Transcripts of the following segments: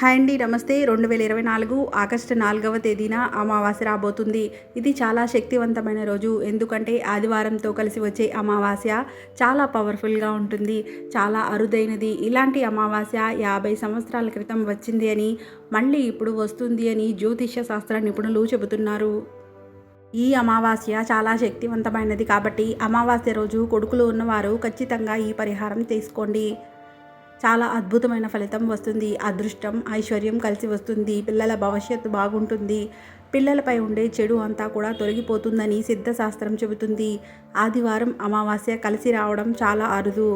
Hi అండి, నమస్తే. 2024 August 4వ తేదీన అమావాస్య రాబోతుంది. ఇది చాలా శక్తివంతమైన రోజు. ఎందుకంటే ఆదివారంతో కలిసి వచ్చే అమావాస్య చాలా పవర్ఫుల్గా ఉంటుంది, చాలా అరుదైనది. ఇలాంటి అమావాస్య 50 సంవత్సరాల క్రితం వచ్చింది అని, మళ్ళీ ఇప్పుడు వస్తుంది అని జ్యోతిష్య శాస్త్ర నిపుణులు చెబుతున్నారు. ఈ అమావాస్య చాలా శక్తివంతమైనది కాబట్టి అమావాస్య రోజు కొడుకులు ఉన్నవారు ఖచ్చితంగా ఈ పరిహారం తీసుకోండి. చాలా అద్భుతమైన ఫలితం వస్తుంది. అదృష్టం, ఐశ్వర్యం కలిసి వస్తుంది. పిల్లల భవిష్యత్తు బాగుంటుంది. పిల్లలపై ఉండే చెడు అంతా కూడా తొలగిపోతుందని సిద్ధశాస్త్రం చెబుతుంది. ఆదివారం అమావాస్య కలిసి రావడం చాలా అరుదు.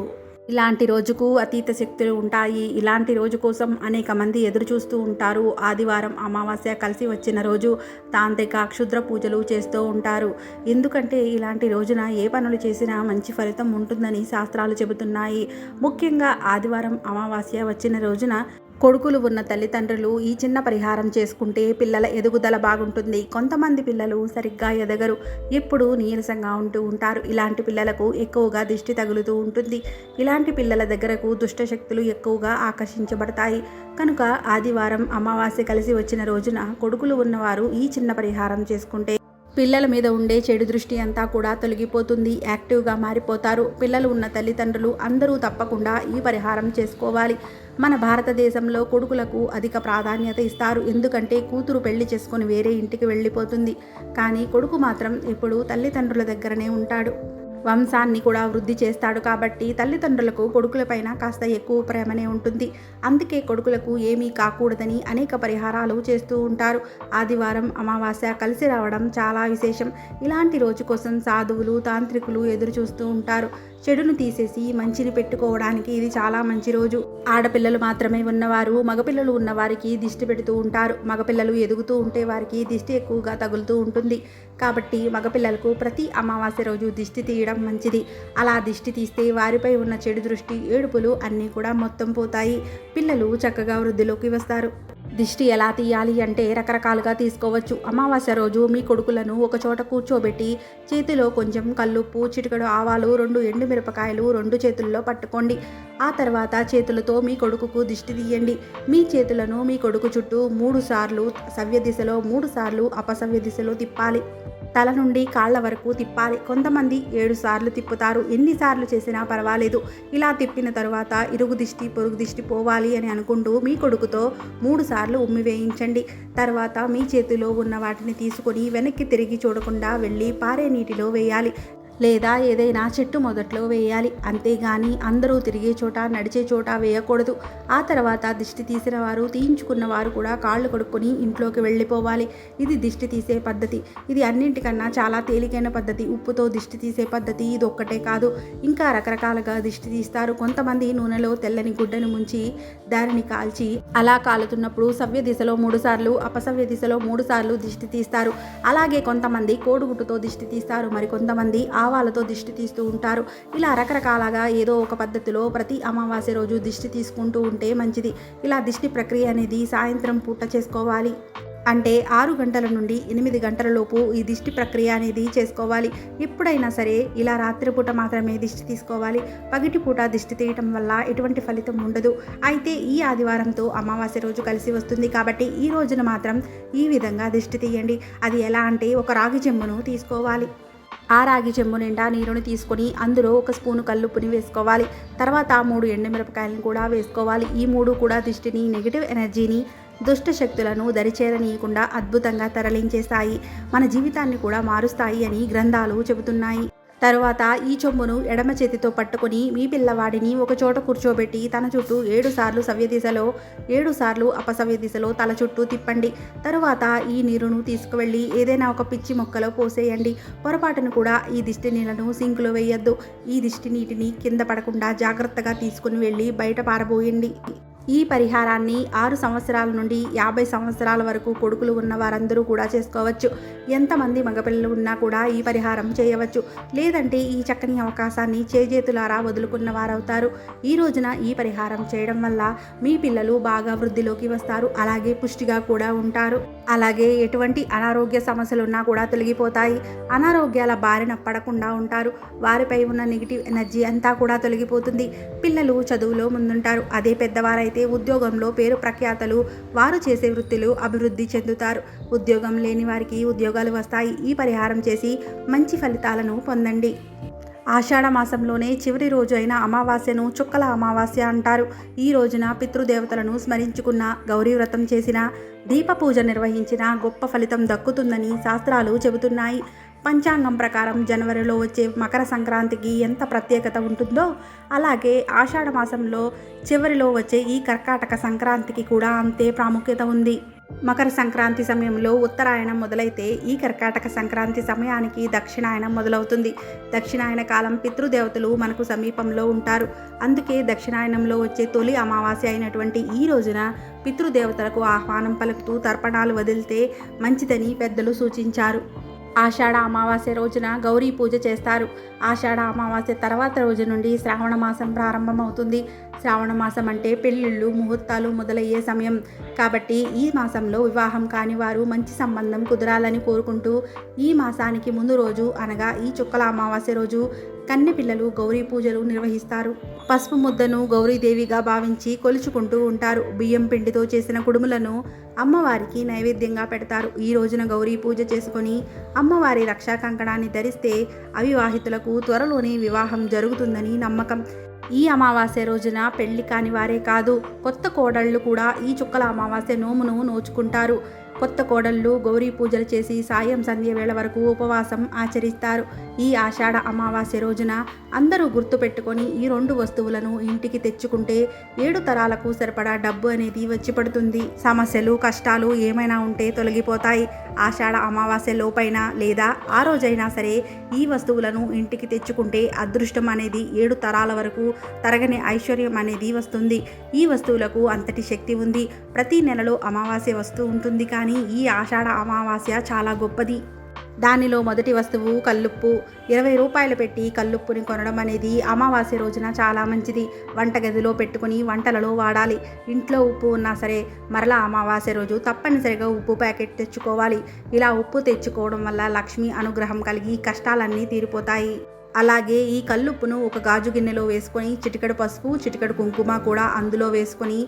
ఇలాంటి రోజుకు అతీత శక్తులు ఉంటాయి. ఇలాంటి రోజు కోసం అనేక మంది ఎదురు చూస్తూ ఉంటారు. ఆదివారం అమావాస్య కలిసి వచ్చిన రోజు తాంత్రిక క్షుద్ర పూజలు చేస్తూ ఉంటారు. ఎందుకంటే ఇలాంటి రోజున ఏ పనులు చేసినా మంచి ఫలితం ఉంటుందని శాస్త్రాలు చెబుతున్నాయి. ముఖ్యంగా ఆదివారం అమావాస్య వచ్చిన రోజున కొడుకులు ఉన్న తల్లిదండ్రులు ఈ చిన్న పరిహారం చేసుకుంటే పిల్లల ఎదుగుదల బాగుంటుంది. కొంతమంది పిల్లలు సరిగ్గా ఎదగరు, ఎప్పుడూ నీరసంగా ఉంటూ ఉంటారు. ఇలాంటి పిల్లలకు ఎక్కువగా దిష్టి తగులుతూ ఉంటుంది. ఇలాంటి పిల్లల దగ్గరకు దుష్టశక్తులు ఎక్కువగా ఆకర్షించబడతాయి. కనుక ఆదివారం అమావాస్య కలిసి వచ్చిన రోజున కొడుకులు ఉన్నవారు ఈ చిన్న పరిహారం చేసుకుంటే పిల్లల మీద ఉండే చెడు దృష్టి అంతా కూడా తొలగిపోతుంది. యాక్టివ్గా మారిపోతారు. పిల్లలు ఉన్న తల్లిదండ్రులు అందరూ తప్పకుండా ఈ పరిహారం చేసుకోవాలి. మన భారతదేశంలో కొడుకులకు అధిక ప్రాధాన్యత ఇస్తారు. ఎందుకంటే కూతురు పెళ్లి చేసుకొని వేరే ఇంటికి వెళ్ళిపోతుంది, కానీ కొడుకు మాత్రం ఎప్పుడూ తల్లిదండ్రుల దగ్గరనే ఉంటాడు. వంశాన్ని కూడా వృద్ధి చేస్తాడు. కాబట్టి తల్లిదండ్రులకు కొడుకులపైన కాస్త ఎక్కువ ప్రేమనే ఉంటుంది. అందుకే కొడుకులకు ఏమీ కాకూడదని అనేక పరిహారాలు చేస్తూ ఉంటారు. ఆదివారం అమావాస్య కలిసి రావడం చాలా విశేషం. ఇలాంటి రోజు కోసం సాధువులు, తాంత్రికులు ఎదురు చూస్తూ ఉంటారు. చెడును తీసేసి మంచిని పెట్టుకోవడానికి ఇది చాలా మంచి రోజు. ఆడపిల్లలు మాత్రమే ఉన్నవారు మగపిల్లలు ఉన్నవారికి దిష్టి పెడుతూ ఉంటారు. మగపిల్లలు ఎదుగుతూ ఉంటే వారికి దిష్టి ఎక్కువగా తగులుతూ ఉంటుంది. కాబట్టి మగపిల్లలకు ప్రతి అమావాస్య రోజు దిష్టి తీయడం మంచిది. అలా దిష్టి తీస్తే వారిపై ఉన్న చెడు దృష్టి, ఏడుపులు అన్నీ కూడా మొత్తం పోతాయి. పిల్లలు చక్కగా వృద్ధిలోకి వస్తారు. దిష్టి ఎలా తీయాలి అంటే రకరకాలుగా తీసుకోవచ్చు. అమావాస్య రోజు మీ కొడుకులను ఒక చోట కూర్చోబెట్టి చేతిలో కొంచెం కల్లుప్పు, చిటికెడు ఆవాలు, 2 ఎండుమిరపకాయలు 2 చేతుల్లో పట్టుకోండి. ఆ తర్వాత చేతులతో మీ కొడుకుకు దిష్టి తీయండి. మీ చేతులను మీ కొడుకు చుట్టూ 3 సార్లు సవ్య దిశలో, 3 సార్లు అపసవ్య దిశలో తిప్పాలి. తల నుండి కాళ్ళ వరకు తిప్పాలి. కొంతమంది 7 సార్లు తిప్పుతారు. ఎన్నిసార్లు చేసినా పర్వాలేదు. ఇలా తిప్పిన తరువాత ఇరుగు దిష్టి, పొరుగు దిష్టి పోవాలి అని అనుకుంటూ మీ కొడుకుతో 3 సార్లు ఉమ్మి వేయించండి. తర్వాత మీ చేతిలో ఉన్న వాటిని తీసుకొని వెనక్కి తిరిగి చూడకుండా వెళ్ళి పారే నీటిలో వేయాలి, లేదా ఏదైనా చెట్టు మొదట్లో వేయాలి. అంతేగాని అందరూ తిరిగే చోట, నడిచే చోట వేయకూడదు. ఆ తర్వాత దిష్టి తీసిన వారు, తీయించుకున్న వారు కూడా కాళ్ళు కడుక్కొని ఇంట్లోకి వెళ్ళిపోవాలి. ఇది దిష్టి తీసే పద్ధతి. ఇది అన్నింటికన్నా చాలా తేలికైన పద్ధతి. ఉప్పుతో దిష్టి తీసే పద్ధతి ఇది ఒక్కటే కాదు, ఇంకా రకరకాలుగా దిష్టి తీస్తారు. కొంతమంది నూనెలో తెల్లని గుడ్డను ముంచి దానిని కాల్చి అలా కాలుతున్నప్పుడు సవ్య దిశలో 3 సార్లు, అపసవ్య దిశలో 3 సార్లు దిష్టి తీస్తారు. అలాగే కొంతమంది కోడిగుడ్డుతో దిష్టి తీస్తారు. మరి కొంతమంది ఆవాలతో దిష్టి తీస్తూ ఉంటారు. ఇలా రకరకాలుగా ఏదో ఒక పద్ధతిలో ప్రతి అమావాస్య రోజు దిష్టి తీసుకుంటూ ఉంటే మంచిది. ఇలా దిష్టి ప్రక్రియ అనేది సాయంత్రం పూట చేసుకోవాలి. అంటే 6 గంటల నుండి 8 గంటల లోపు ఈ దిష్టి ప్రక్రియ అనేది చేసుకోవాలి. ఎప్పుడైనా సరే ఇలా రాత్రిపూట మాత్రమే దిష్టి తీసుకోవాలి. పగటిపూట దిష్టి తీయటం వల్ల ఎటువంటి ఫలితం ఉండదు. అయితే ఈ ఆదివారంతో అమావాస్య రోజు కలిసి వస్తుంది కాబట్టి ఈ రోజున మాత్రం ఈ విధంగా దిష్టి తీయండి. అది ఎలా అంటే ఒక రాగి చెంబును తీసుకోవాలి. ఆ రాగి చెంబు నిండా నీరుని తీసుకొని అందులో 1 స్పూను కల్లుప్పుని వేసుకోవాలి. తర్వాత 3 ఎండుమిరపకాయలను కూడా వేసుకోవాలి. ఈ 3 కూడా దిష్టిని, నెగిటివ్ ఎనర్జీని, దుష్ట శక్తులను దరిచేరనీయకుండా అద్భుతంగా తరలించేస్తాయి. మన జీవితాన్ని కూడా మారుస్తాయి అని గ్రంథాలు చెబుతున్నాయి. తరువాత ఈ చెంబును ఎడమ చేతితో పట్టుకొని మీ పిల్లవాడిని ఒక చోట కూర్చోబెట్టి తన చుట్టూ 7 సార్లు సవ్య దిశలో, 7 సార్లు అపసవ్య దిశలో తల చుట్టూ తిప్పండి. తరువాత ఈ నీరును తీసుకువెళ్ళి ఏదైనా ఒక పిచ్చి మొక్కలో పోసేయండి. పొరపాటును కూడా ఈ దిష్టి నీళ్లను సింకులో వేయొద్దు. ఈ దిష్టి నీటిని కింద పడకుండా జాగ్రత్తగా తీసుకుని వెళ్ళి బయట పారబోయండి. ఈ పరిహారాన్ని 6 సంవత్సరాల నుండి 50 సంవత్సరాల వరకు కొడుకులు ఉన్న వారందరూ కూడా చేసుకోవచ్చు. ఎంతమంది మగపిల్లలు ఉన్నా కూడా ఈ పరిహారం చేయవచ్చు. లేదంటే ఈ చక్కని అవకాశాన్ని చేజేతులారా వదులుకున్న వారవుతారు. ఈ రోజున ఈ పరిహారం చేయడం వల్ల మీ పిల్లలు బాగా వృద్ధిలోకి వస్తారు. అలాగే పుష్టిగా కూడా ఉంటారు. అలాగే ఎటువంటి అనారోగ్య సమస్యలున్నా కూడా తొలగిపోతాయి. అనారోగ్యాల బారిన పడకుండా ఉంటారు. వారిపై ఉన్న నెగిటివ్ ఎనర్జీ అంతా కూడా తొలగిపోతుంది. పిల్లలు చదువులో ముందుంటారు. అదే పెద్దవారైతే ఎవరైతే ఉద్యోగంలో పేరు ప్రఖ్యాతలు వారు చేసే వృత్తులు అభివృద్ధి చెందుతారు. ఉద్యోగం లేని వారికి ఉద్యోగాలు వస్తాయి. ఈ పరిహారం చేసి మంచి ఫలితాలను పొందండి. ఆషాఢ మాసంలోనే చివరి రోజు అయిన అమావాస్యను చుక్కల అమావాస్య అంటారు. ఈ రోజున పితృదేవతలను స్మరించుకున్న, గౌరీ వ్రతం చేసిన, దీప పూజ నిర్వహించిన గొప్ప ఫలితం దక్కుతుందని శాస్త్రాలు చెబుతున్నాయి. పంచాంగం ప్రకారం జనవరిలో వచ్చే మకర సంక్రాంతికి ఎంత ప్రత్యేకత ఉంటుందో అలాగే ఆషాఢ మాసంలో చివరిలో వచ్చే ఈ కర్కాటక సంక్రాంతికి కూడా అంతే ప్రాముఖ్యత ఉంది. మకర సంక్రాంతి సమయంలో ఉత్తరాయణం మొదలైతే ఈ కర్కాటక సంక్రాంతి సమయానికి దక్షిణాయనం మొదలవుతుంది. దక్షిణాయన కాలం పితృదేవతలు మనకు సమీపంలో ఉంటారు. అందుకే దక్షిణాయనంలో వచ్చే తొలి అమావాస్య అయినటువంటి ఈ రోజున పితృదేవతలకు ఆహ్వానం పలుకుతూ తర్పణాలు వదిలితే మంచిదని పెద్దలు సూచించారు. ఆషాఢ అమావాస్య రోజున గౌరీ పూజ చేస్తారు. ఆషాఢ అమావాస్య తర్వాత రోజు నుండి శ్రావణ మాసం ప్రారంభమవుతుంది. శ్రావణ మాసం అంటే పెళ్ళిళ్ళు, ముహూర్తాలు మొదలయ్యే సమయం. కాబట్టి ఈ మాసంలో వివాహం కాని వారు మంచి సంబంధం కుదరాలని కోరుకుంటూ ఈ మాసానికి ముందు రోజు అనగా ఈ చుక్కల అమావాస్య రోజు కన్నె పిల్లలు గౌరీ పూజలు నిర్వహిస్తారు. పసుపు ముద్దను గౌరీదేవిగా భావించి కొలుచుకుంటూ ఉంటారు. బియ్యం పిండితో చేసిన కుడుములను అమ్మవారికి నైవేద్యంగా పెడతారు. ఈ రోజున గౌరీ పూజ చేసుకొని అమ్మవారి రక్షా కంకణాన్ని ధరిస్తే అవివాహితులకు త్వరలోనే వివాహం జరుగుతుందని నమ్మకం. ఈ అమావాస్య రోజున పెళ్లి కాని వారే కాదు, కొత్త కోడళ్ళు కూడా ఈ చుక్కల అమావాస్య నోమును నోచుకుంటారు. కొత్త కోడళ్ళు గౌరీ పూజలు చేసి సాయం సంధ్య వేళ వరకు ఉపవాసం ఆచరిస్తారు. ఈ ఆషాఢ అమావాస్య రోజున అందరూ గుర్తుపెట్టుకొని ఈ 2 వస్తువులను ఇంటికి తెచ్చుకుంటే 7 తరాలకు సరిపడా డబ్బు అనేది వచ్చి పడుతుంది. సమస్యలు, కష్టాలు ఏమైనా ఉంటే తొలగిపోతాయి. ఆషాఢ అమావాస్య లోపైనా లేదా ఆ రోజైనా సరే ఈ వస్తువులను ఇంటికి తెచ్చుకుంటే అదృష్టం అనేది 7 తరాల వరకు తరగని ఐశ్వర్యం అనేది వస్తుంది. ఈ వస్తువులకు అంతటి శక్తి ఉంది. ప్రతి నెలలో అమావాస్య వస్తూ ఉంటుంది, కానీ ఈ ఆషాఢ అమావాస్య చాలా గొప్పది. దానిలో మొదటి వస్తువు కల్లుప్పు. 20 రూపాయలు పెట్టి కల్లుప్పుని కొనడం అనేది అమావాస్య రోజున చాలా మంచిది. వంటగదిలో పెట్టుకుని వంటలలో వాడాలి. ఇంట్లో ఉప్పు ఉన్నా సరే మరలా అమావాస్య రోజు తప్పనిసరిగా ఉప్పు ప్యాకెట్ తెచ్చుకోవాలి. ఇలా ఉప్పు తెచ్చుకోవడం వల్ల లక్ష్మి అనుగ్రహం కలిగి కష్టాలన్నీ తీరిపోతాయి. అలాగే ఈ కల్లుప్పును ఒక గాజు గిన్నెలో వేసుకొని చిటికెడు పసుపు, చిటికెడు కుంకుమ కూడా అందులో వేసుకొని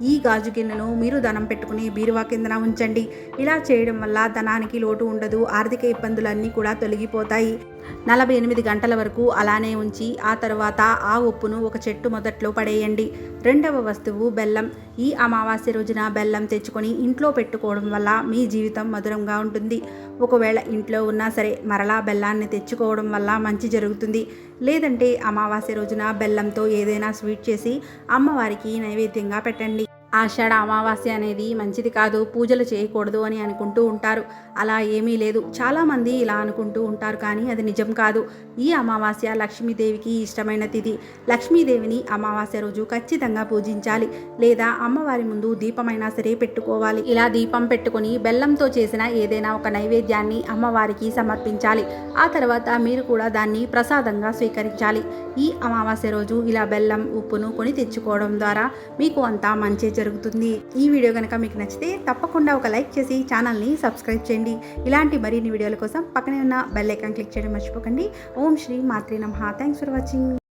ఈ గాజు గిన్నెను మీరు ధనం పెట్టుకుని బీరువా కిందన ఉంచండి. ఇలా చేయడం వల్ల ధనానికి లోటు ఉండదు. ఆర్థిక ఇబ్బందులన్నీ కూడా తొలగిపోతాయి. 48 గంటల వరకు అలానే ఉంచి ఆ తర్వాత ఆ ఉప్పును ఒక చెట్టు మొదట్లో పడేయండి. రెండవ వస్తువు బెల్లం. ఈ అమావాస్య రోజున బెల్లం తెచ్చుకొని ఇంట్లో పెట్టుకోవడం వల్ల మీ జీవితం మధురంగా ఉంటుంది. ఒకవేళ ఇంట్లో ఉన్నా సరే మరలా బెల్లాన్ని తెచ్చుకోవడం వల్ల మంచి జరుగుతుంది. లేదంటే అమావాస్య రోజున బెల్లంతో ఏదైనా స్వీట్ చేసి అమ్మవారికి నైవేద్యంగా పెట్టండి. ఆషాఢ అమావాస్య అనేది మంచిది కాదు, పూజలు చేయకూడదు అని అనుకుంటూ ఉంటారు. అలా ఏమీ లేదు. చాలామంది ఇలా అనుకుంటూ ఉంటారు, కానీ అది నిజం కాదు. ఈ అమావాస్య లక్ష్మీదేవికి ఇష్టమైన తిథి. లక్ష్మీదేవిని అమావాస్య రోజు ఖచ్చితంగా పూజించాలి, లేదా అమ్మవారి ముందు దీపమైనా సరే పెట్టుకోవాలి. ఇలా దీపం పెట్టుకొని బెల్లంతో చేసిన ఏదైనా ఒక నైవేద్యాన్ని అమ్మవారికి సమర్పించాలి. ఆ తర్వాత మీరు కూడా దాన్ని ప్రసాదంగా స్వీకరించాలి. ఈ అమావాస్య రోజు ఇలా బెల్లం, ఉప్పును కొని తెచ్చుకోవడం ద్వారా మీకు అంతా మంచి జరుగుతుంది. ఈ వీడియో కనుక మీకు నచ్చితే తప్పకుండా ఒక లైక్ చేసి ఛానల్ని సబ్స్క్రైబ్ చేయండి. ఇలాంటి మరిన్ని వీడియోల కోసం పక్కనే ఉన్న బెల్ ఐకాన్ క్లిక్ చేయడం మర్చిపోకండి. ఓం శ్రీ మాత్రే నమః. Thanks for watching.